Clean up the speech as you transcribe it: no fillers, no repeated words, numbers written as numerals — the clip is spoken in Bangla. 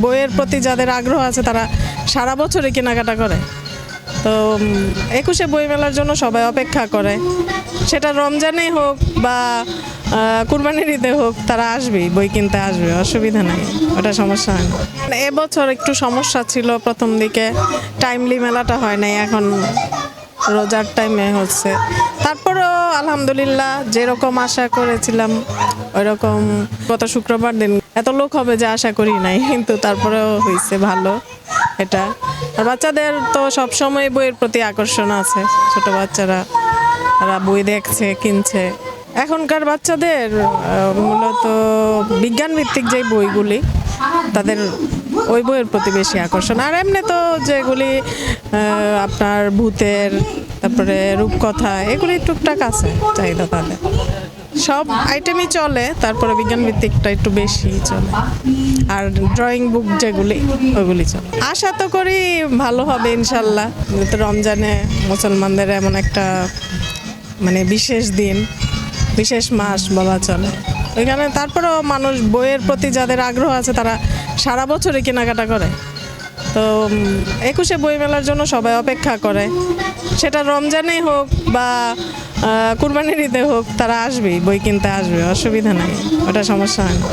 বইয়ের প্রতি যাদের আগ্রহ আছে তারা সারা বছরই কেনাকাটা করে। তো 21শে বইমেলার জন্য সবাই অপেক্ষা করে, সেটা রমজানে হোক বা কুরবানির ঈদে হোক, তারা আসবেই, বই কিনতে আসবে, অসুবিধা নাই, ওটা সমস্যা হয় না। এবছর একটু সমস্যা ছিল, প্রথম দিকে টাইমলি মেলাটা হয় নাই, এখন রোজার টাইমে হচ্ছে। তারপরেও আলহামদুলিল্লাহ যেরকম আশা করেছিলাম ওই রকম, গত শুক্রবার দিন এত লোক হবে যে আশা করি নাই, কিন্তু তারপরেও হয়েছে ভালো এটা। আর বাচ্চাদের তো সবসময় বইয়ের প্রতি আকর্ষণ আছে, ছোট বাচ্চারা তারা বই দেখছে, কিনছে। এখনকার বাচ্চাদের মূলত বিজ্ঞান ভিত্তিক যে বইগুলি, তাদের ওই বইয়ের প্রতি বেশি আকর্ষণ। আর এমনি তো যেগুলি আপনার ভূতের, তারপরে রূপকথা, এগুলি টুকটাক আছে চাহিদা তাদের। সব আইটেমই চলে, তারপরে বিজ্ঞান ভিত্তিকটা একটু বেশি চলে। আর ড্রয়িং বুক যেগুলি, ওগুলি চলে। আশা তো করি ভালো হবে ইনশাল্লাহ, যেহেতু রমজানে মুসলমানদের এমন একটা মানে বিশেষ দিন, বিশেষ মাস বলা চলে। ওইখানে তারপরেও মানুষ বইয়ের প্রতি যাদের আগ্রহ আছে তারা সারা বছরই কেনাকাটা করে। তো 21শে বইমেলার জন্য সবাই অপেক্ষা করে, সেটা রমজানে হোক বা কুরবানির ঈদে হোক, তারা আসবেই, বই কিনতে আসবে, অসুবিধা নাই, ওটা সমস্যা হয় না।